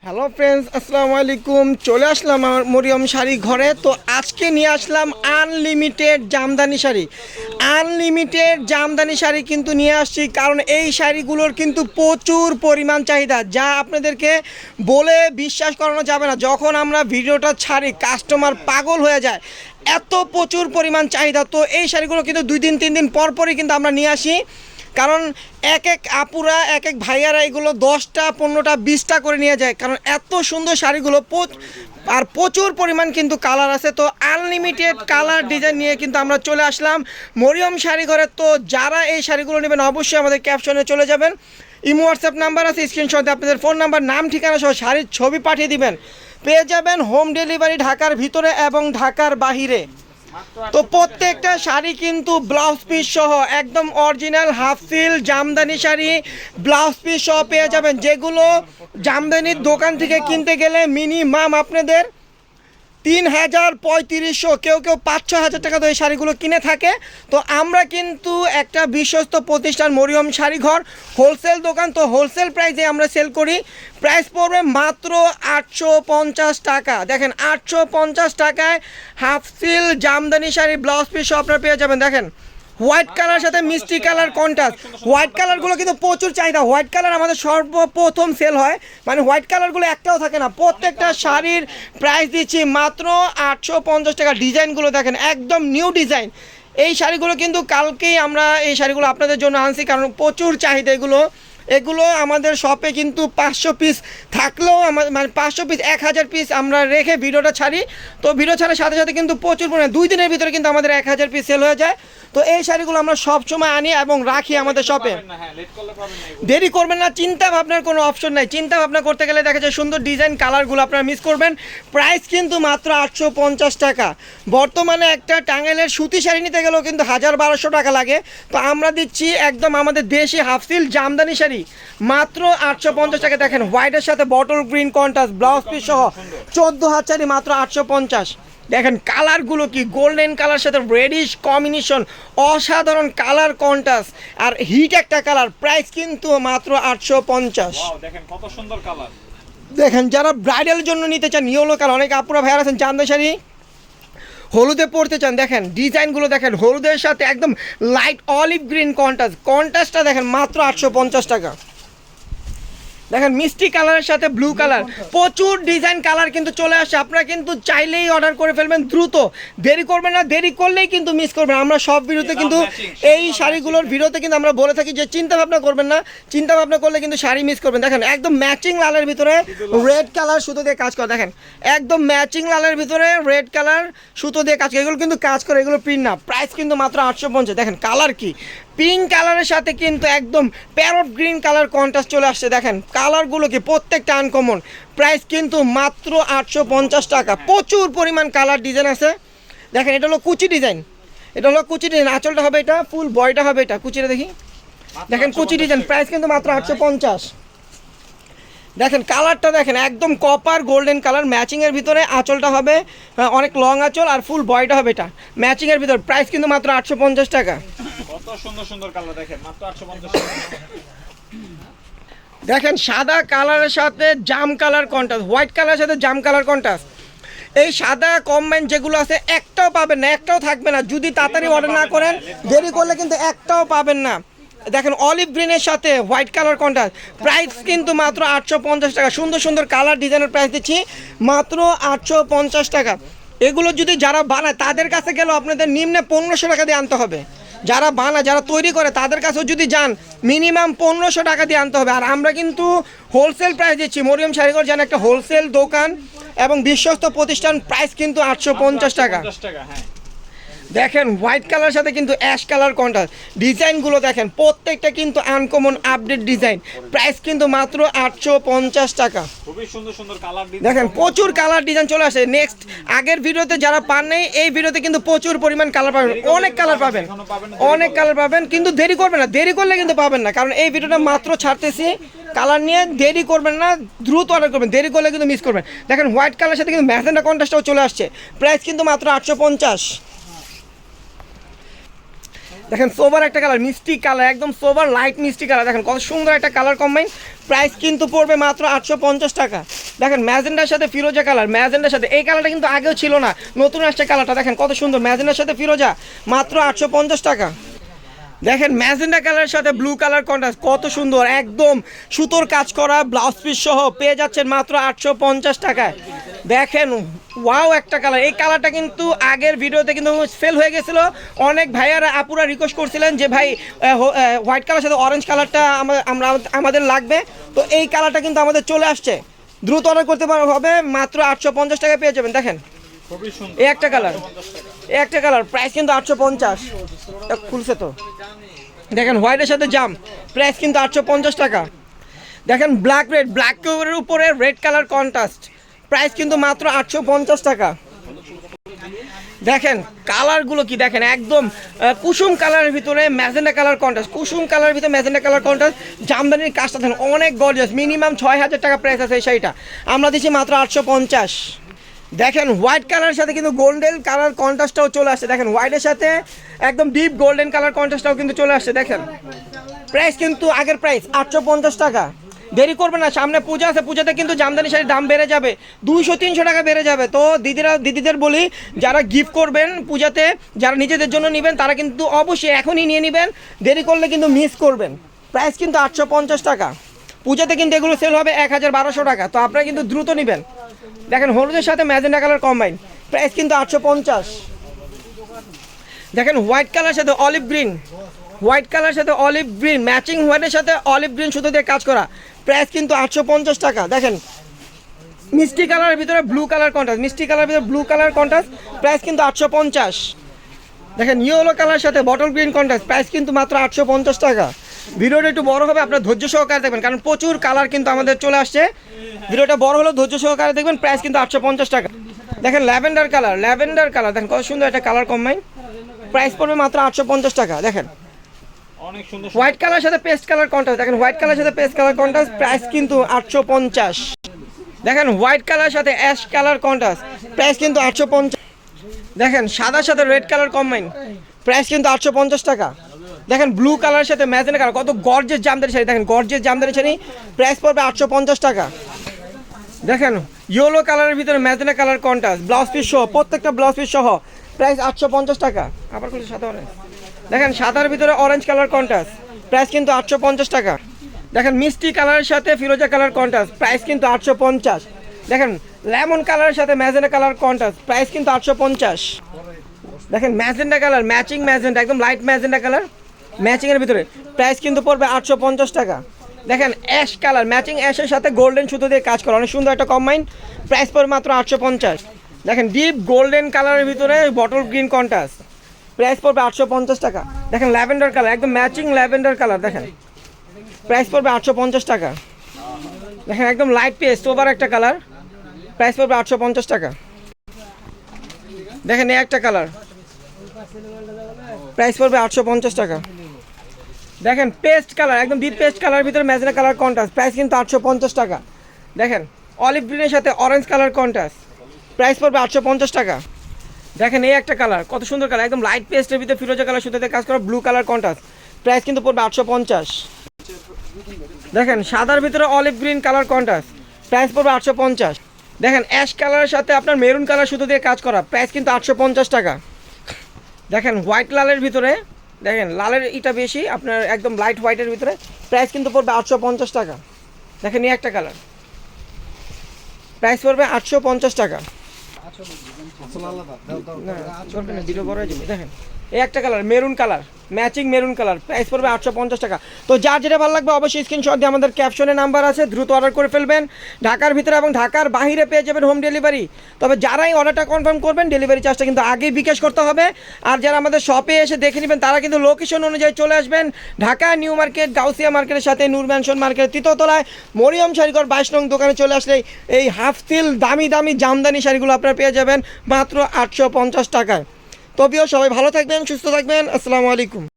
Hello friends, আসসালামু আলাইকুম। চলে আসলাম আমার মরিয়ম শাড়ি ঘরে। তো আজকে নিয়ে আসলাম আনলিমিটেড জামদানি শাড়ি। আনলিমিটেড জামদানি শাড়ি কিন্তু নিয়ে আসছি, কারণ এই শাড়িগুলোর কিন্তু প্রচুর পরিমাণ চাহিদা, যা আপনাদেরকে বলে বিশ্বাস করানো যাবে না। যখন আমরা ভিডিওটা ছাড়ি কাস্টমার পাগল হয়ে যায়, এত প্রচুর পরিমাণ চাহিদা। তো এই শাড়িগুলো কিন্তু 2 দিন 3 দিন পর পরই কিন্তু আমরা নিয়ে আসি, কারণ এক এক আপুরা এক এক ভাইয়ারা এগুলো 10টা 15টা 20টা করে নিয়ে যায়, কারণ এত সুন্দর শাড়িগুলো আর প্রচুর পরিমাণ কিন্তু কালার আছে। তো আনলিমিটেড কালার ডিজাইন নিয়ে কিন্তু আমরা চলে আসলাম মরিয়ম শাড়ি ঘরে। তো যারা এই শাড়িগুলো নেবেন অবশ্যই আমাদের ক্যাপশনে চলে যাবেন, ইমো হোয়াটসঅ্যাপ নাম্বার আছে, স্ক্রিনশট আপনাদের ফোন নাম্বার, নাম, ঠিকানা সহ শাড়ির ছবি পাঠিয়ে দিবেন। পেয়ে যাবেন হোম ডেলিভারি ঢাকার ভিতরে এবং ঢাকার বাহিরে। তো প্রত্যেকটা শাড়ি কিন্তু ব্লাউজ পিস সহ একদম original half seal Jamdani sari blouse piece সহ পেয়ে যাবেন, যেগুলো জামদানির দোকান থেকে কিনতে গেলে মিনিমাম আপনাদের 3000 3500, কেউ 5-6 হাজার টাকা তো এই শাড়িগুলো কিনে থাকে। তো আমরা কিন্তু একটা বিশ্বস্ত প্রতিষ্ঠান মরিয়ম শাড়ি ঘর, হোলসেল দোকান। তো হোলসেল প্রাইসে আমরা সেল করি। প্রাইস পড়বে মাত্র 850 টাকা। দেখেন 850 টাকায় half seal Jamdani sari blouse piece আপনারা পেয়ে যাবেন। দেখেন হোয়াইট কালার সাথে মিষ্টি কালার কন্ট্রাস্ট। হোয়াইট কালারগুলো কিন্তু প্রচুর চাহিদা। হোয়াইট কালার আমাদের সর্বপ্রথম সেল হয়, মানে হোয়াইট কালারগুলো একটাও থাকে না। প্রত্যেকটা শাড়ির প্রাইস দিচ্ছি মাত্র 850 টাকা। ডিজাইনগুলো দেখেন একদম নিউ ডিজাইন। এই শাড়িগুলো কিন্তু কালকেই আমরা এই শাড়িগুলো আপনাদের জন্য আনছি, কারণ প্রচুর চাহিদা এগুলো আমাদের শপে কিন্তু 500 পিস থাকলেও মানে 500 পিস 1000 পিস আমরা রেখে ভিডিওটা ছাড়ি। তো ভিডিও ছাড়ার সাথে সাথে কিন্তু প্রচুর পরিমাণে 2 দিনের ভিতরে কিন্তু আমাদের 1000 পিস সেল হয়ে যায়। তো এই শাড়িগুলো আমরা সব সময় আনি এবং রাখি আমাদের শপে। দেরি করবেন না, চিন্তা ভাবনার কোনো অপশন নাই। চিন্তা ভাবনা করতে গেলে দেখা যায় সুন্দর ডিজাইন কালারগুলো আপনারা মিস করবেন। প্রাইস কিন্তু মাত্র 850 টাকা। বর্তমানে একটা টাঙ্গাইলের সুতি শাড়ি নিতে গেলেও কিন্তু 1000-1200 টাকা লাগে। তো আমরা দিচ্ছি একদম আমাদের দেশি হাফ সিল জামদানি শাড়ি মাত্র 850 টাকা। দেখেন হোয়াইটের সাথে bottle green contrast blouse piece সহ 14 হাত শাড়ি মাত্র 850। দেখেন কালারগুলো কি গোল্ডেন কালার সাথে রেডিশ কম্বিনেশন, অসাধারণ কালার কন্ট্রাস্ট আর হিট একটা কালার। প্রাইস কিন্তু মাত্র 850। দেখেন কত সুন্দর কালার। দেখেন যারা ব্রাইডালের জন্য নিতে চান ইয়েলো কালার, অনেক আপুরা ভাইয়ার আছেন জামদানি শাড়ি হলুদে পরতে চান, দেখেন ডিজাইনগুলো দেখেন হলুদের সাথে একদম লাইট অলিভ গ্রিন কন্ট্রাস্টটা দেখেন মাত্র 850 টাকা। দেখেন মিষ্টি কালারের সাথে ব্লু কালার, প্রচুর ডিজাইন কালার কিন্তু চলে আসে। আপনারা কিন্তু চাইলেই অর্ডার করে ফেলবেন দ্রুত, দেরি করবেন না। দেরি করলেই কিন্তু মিস করবেন। আমরা সব ভিডিওতে কিন্তু এই শাড়িগুলোর ভিডিওতে কিন্তু আমরা বলে থাকি যে চিন্তা ভাবনা করবেন না, চিন্তা ভাবনা করলে কিন্তু শাড়ি মিস করবেন। দেখেন একদম ম্যাচিং লালের ভিতরে রেড কালার সুতো দিয়ে কাজ করে। দেখেন একদম ম্যাচিং লালের ভিতরে রেড কালার সুতো দিয়ে কাজ করে। এগুলো কিন্তু কাজ করে, এগুলো প্রিন্ট না। প্রাইস কিন্তু মাত্র 850। দেখেন কালার কি পিঙ্ক কালারের সাথে কিন্তু একদম প্যারট গ্রিন কালার কন্ট্রাস্ট চলে আসছে। দেখেন কালারগুলো কি প্রত্যেকটা আনকমন। প্রাইস কিন্তু মাত্র 850 টাকা। প্রচুর পরিমাণ কালার ডিজাইন আছে। দেখেন এটা হলো কুচি ডিজাইন, আঁচলটা হবে এটা, ফুল বয়টা হবে এটা। কুচিটা দেখি, দেখেন কুচি ডিজাইন। প্রাইস কিন্তু মাত্র 850। দেখেন কালারটা দেখেন একদম কপার গোল্ডেন কালার ম্যাচিংয়ের ভিতরে। আঁচলটা হবে অনেক লং আঁচল আর ফুল বয়টা হবে এটা ম্যাচিংয়ের ভিতর। প্রাইস কিন্তু মাত্র 850 টাকা। কত সুন্দর সুন্দর কালার দেখেন মাত্র 850 টাকা। দেখেন সাদা কালারের সাথে জাম কালার কন্ট্রাস্ট, হোয়াইট কালারের সাথে জাম কালার কন্ট্রাস্ট। এই সাদা কম্বাইন যেগুলো আছে একটাও পাবেন না, একটাও থাকবে না। যদি তাড়াতাড়ি অর্ডার না করেন, দেরি করলে কিন্তু একটাও পাবেন না। দেখেন অলিভ গ্রিনের সাথে হোয়াইট কালার কন্ট্রাস্ট। প্রাইস কিন্তু মাত্র 850 টাকা। সুন্দর সুন্দর কালার ডিজাইনের প্রাইস দিচ্ছি মাত্র 850 টাকা। এগুলো যদি যারা বানায় তাদের কাছে গেলেও আপনাদের নিম্নে 1500 টাকা দিয়ে আনতে হবে। যারা বানায় যারা তৈরি করে তাদের কাছেও যদি যান মিনিমাম 1500 টাকা দিয়ে আনতে হবে। আর আমরা কিন্তু হোলসেল প্রাইস দিচ্ছি। মরিয়ম শাড়িঘর যেন একটা হোলসেল দোকান এবং বিশ্বস্ত প্রতিষ্ঠান। প্রাইস কিন্তু 850 টাকা। হ্যাঁ দেখেন হোয়াইট কালার সাথে কিন্তু অ্যাশ কালার কন্ট্রাস্ট। ডিজাইনগুলো দেখেন প্রত্যেকটা কিন্তু আনকমন আপডেট ডিজাইন। প্রাইস কিন্তু মাত্র 850 টাকা। খুবই সুন্দর সুন্দর কালার ডিজাইন। দেখেন প্রচুর কালার ডিজাইন চলে আসে। নেক্সট আগের ভিডিওতে যারা পান নাই এই ভিডিওতে কিন্তু প্রচুর পরিমাণ কালার পাবেন, অনেক কালার পাবেন, অনেক কালার পাবেন। কিন্তু দেরি করবেন না, দেরি করলে কিন্তু পাবেন না, কারণ এই ভিডিওটা মাত্র ছাড়তেছি। কালার নিয়ে দেরি করবেন না, দ্রুত অর্ডার করবেন, দেরি করলে কিন্তু মিস করবেন। দেখেন হোয়াইট কালারের সাথে কিন্তু ম্যাজেন্টা কন্ট্রাস্টটাও চলে আসছে। প্রাইস কিন্তু মাত্র 850। দেখেন সোবার একটা কালার, মিষ্টি কালার, একদম সোবার লাইট মিষ্টি কালার। দেখেন কত সুন্দর একটা কালার কম্বাইন। প্রাইস কিন্তু পড়বে মাত্র 850 টাকা। দেখেন ম্যাজেন্ডার সাথে ফিরোজা কালার, ম্যাজেন্ডার সাথে এই কালারটা কিন্তু আগেও ছিল না, নতুন আসছে কালারটা। দেখেন কত সুন্দর, ম্যাজেন্ডার সাথে ফিরোজা মাত্র 850 টাকা। দেখেন ম্যাজেন্ডা কালারের সাথে ব্লু কালার কন্ট্রাস্ট কত সুন্দর, একদম সুতোর কাজ করা ব্লাউজ পিস সহ পেয়ে যাচ্ছেন মাত্র 850 টাকায়। দেখেন ওয়াও একটা কালার, এই কালারটা কিন্তু আগের ভিডিওতে কিন্তু সেল হয়ে গেছিল। অনেক ভাইয়ারা আপুরা রিকোয়েস্ট করছিলেন যে ভাই হোয়াইট কালার সাথে অরেঞ্জ কালারটা আমাদের লাগবে, তো এই কালারটা কিন্তু আমাদের চলে আসছে, দ্রুত অর্ডার করতে হবে, মাত্র 850 টাকায় পেয়ে যাবেন। দেখেন খুবই সুন্দর। এই একটা কালার, এই একটা কালার প্রাইস কিন্তু 850, খুলছে তো। দেখেন হোয়াইটের সাথে জাম, প্রাইস কিন্তু 850 টাকা। দেখেন ব্ল্যাক রেড, ব্ল্যাক কালারের উপরে রেড কালার কন্ট্রাস্ট, প্রাইস কিন্তু মাত্র 850 টাকা। দেখেন কালারগুলো কি দেখেন, একদম কুসুম কালারের ভিতরে ম্যাজেন্ডা কালার কন্ট্রাস্ট, কুসুম কালারের ভিতরে ম্যাজেন্ডা কালার কন্ট্রাস্ট, জামদানির কাজটা দেখেন অনেক গর্জিয়াস, মিনিমাম 6000 টাকা প্রাইস আছে এই শাড়িটা, আমরা দিচ্ছি মাত্র 850। দেখেন হোয়াইট কালারের সাথে কিন্তু গোল্ডেন কালার কন্ট্রাস্টটাও চলে আসছে, দেখেন হোয়াইটের সাথে একদম ডিপ গোল্ডেন কালার কন্ট্রাস্টটাও কিন্তু চলে আসছে। দেখেন প্রাইস কিন্তু আগের প্রাইস 850 টাকা। দেরি করবে না, সামনে পূজা আছে, পূজাতে কিন্তু জামদানি শাড়ির দাম বেড়ে যাবে, 200-300 টাকা বেড়ে যাবে। তো দিদিদের বলি যারা গিফট করবেন পূজাতে, যারা নিজেদের জন্য নেবেন তারা কিন্তু অবশ্যই এখনই নিয়ে নেবেন, দেরি করলে কিন্তু মিস করবেন। প্রাইস কিন্তু 850 টাকা, পূজাতে কিন্তু এগুলো সেল হবে 1000-1200 টাকা, তো আপনারা কিন্তু দ্রুত নেবেন। দেখেন হলুদের সাথে ম্যাজেন্ডা কালার কম্বাইন, প্রাইস কিন্তু 850। দেখেন হোয়াইট কালার সাথে অলিভ গ্রিন, হোয়াইট কালার সাথে অলিভ গ্রিন, ম্যাচিং হোয়াইটের সাথে অলিভ গ্রিন সুতো দিয়ে কাজ করা, প্রাইস কিন্তু 850 টাকা। দেখেন মিষ্টি কালারের ভিতরে ব্লু কালার কন্ট্রাস্ট, মিষ্টি কালারের ভিতরে ব্লু কালার কন্ট্রাস্ট, প্রাইস কিন্তু 850। দেখেন ইয়েলো কালার সাথে বটল গ্রিন কন্ট্রাস্ট, প্রাইস কিন্তু মাত্র 850 টাকা। ভিডিওটা একটু বড় হবে, আপনার ধৈর্য সহকারে দেখবেন, কারণ প্রচুর কালার কিন্তু আমাদের চলে আসছে, ভিডিওটা বড় হলেও ধৈর্য সহকারে দেখবেন। প্রাইস কিন্তু 850 টাকা। দেখেন ল্যাভেন্ডার কালার, ল্যাভেন্ডার কালার দেখেন কত সুন্দর একটা কালার কম্বাইন, প্রাইস পড়বে মাত্র 850 টাকা। দেখেন অনেক সুন্দর। হোয়াইট কালার সাথে পেস্ট কালার কন্ট্রাস্ট, দেখেন হোয়াইট কালার সাথে পেস্ট কালার কন্ট্রাস্ট, প্রাইস কিন্তু 850। দেখেন হোয়াইট কালার সাথে অ্যাশ কালার কন্ট্রাস্ট, প্রাইস কিন্তু 850। দেখেন সাদার সাথে রেড কালার কম্বাইন, প্রাইস কিন্তু 850 টাকা। দেখেন ব্লু কালারের সাথে ম্যাজেন্ডা কালার, কত গর্জিয়াস জামদানি শাড়ি, দেখেন গর্জিয়াস জামদানি শাড়ি, প্রাইস পড়বে 850 টাকা। দেখেন ইয়েলো কালারের ভিতরে magenta colour contrast, blouse piece সহ, প্রত্যেকটা ব্লাউজ পিস সহ, প্রাইস 850 টাকা। আবার কোনো সাদা অরেঞ্জ, দেখেন সাদার ভিতরে অরেঞ্জ কালার কন্ট্রাস্ট, প্রাইস কিন্তু 850 টাকা। দেখেন মিষ্টি কালারের সাথে ফিরোজা কালার কন্ট্রাস্ট, প্রাইস কিন্তু 850। দেখেন লেমন কালারের সাথে ম্যাজেন্ডা কালার কন্ট্রাস্ট, প্রাইস কিন্তু 850। দেখেন ম্যাজেন্ডা কালার, ম্যাচিং ম্যাজেন্ডা, একদম লাইট ম্যাজেন্ডা কালার ম্যাচিংয়ের ভিতরে, প্রাইস কিন্তু পড়বে 850 টাকা। দেখেন অ্যাশ কালার, ম্যাচিং অ্যাশের সাথে গোল্ডেন সুতো দিয়ে কাজ করা, অনেক সুন্দর একটা কম্বাইন, প্রাইস পড়বে মাত্র 850। দেখেন ডিপ গোল্ডেন কালারের ভিতরে বটল গ্রিন কন্ট্রাস্ট, প্রাইস পড়বে 850 টাকা। দেখেন ল্যাভেন্ডার কালার, একদম ম্যাচিং ল্যাভেন্ডার কালার, দেখেন প্রাইস পড়বে 850 টাকা। দেখেন একদম লাইট পেস্ট ওভার একটা কালার, প্রাইস পড়বে 850 টাকা। দেখেন এই একটা কালার, প্রাইস পড়বে 850 টাকা। দেখেন পেস্ট কালার, একদম ডিপ পেস্ট কালার ভিতরে ম্যাজেন্ডা কালার কন্ট্রাস্ট, প্রাইস কিন্তু 850 টাকা। দেখেন অলিভ গ্রিনের সাথে অরেঞ্জ কালার কন্ট্রাস্ট, প্রাইস পড়বে 850 টাকা। দেখেন এই একটা কালার, কত সুন্দর কালার, একদম লাইট পেস্টের ভিতরে ফিরোজা কালার সুতোতে কাজ করা, ব্লু কালার কন্ট্রাস্ট, প্রাইস কিন্তু পড়বে 850। দেখেন সাদার ভিতরে olive green colour contrast, price পড়বে 850। দেখেন অ্যাশ কালারের সাথে আপনার মেরুন কালার সুতো দিয়ে কাজ করা, প্রাইস কিন্তু 850 টাকা। দেখেন হোয়াইট লালের ভিতরে, দেখেন লালের এটা বেশি, আপনার একদম লাইট হোয়াইটের ভিতরে, প্রাইস কিন্তু পড়বে 850 টাকা। দেখেন এই একটা কালার, প্রাইস পড়বে 850 টাকা। না দরকার নেই, ভিডিও বড় হয়ে যাবে। দেখেন এই একটা colour maroon colour, matching maroon colour, price পড়বে 850 টাকা। তো যার যেটা ভালো লাগবে অবশ্যই স্ক্রিনশট দিয়ে আমাদের ক্যাপশনে নাম্বার আছে, দ্রুত অর্ডার করে ফেলবেন। ঢাকার ভিতরে এবং ঢাকার বাইরে পেয়ে যাবেন হোম ডেলিভারি। তবে যারাই অর্ডারটা কনফার্ম করবেন ডেলিভারি চার্জটা কিন্তু আগেই বিকাশ করতে হবে। আর যারা আমাদের শপে এসে দেখে নেবেন তারা কিন্তু লোকেশন অনুযায়ী চলে আসবেন। ঢাকা নিউ মার্কেট, গাউসিয়া মার্কেটের সাথে নূর ম্যানশন মার্কেটের তৃতীয়তলায় মরিয়ম শাড়িঘর 22 নং দোকানে চলে আসলে এই হাফ সিল দামি দামি জামদানি শাড়িগুলো আপনারা পেয়ে যাবেন মাত্র 850 টাকায়। তবেও সবাই ভালো থাকবেন, সুস্থ থাকবেন, আসসালামু আলাইকুম।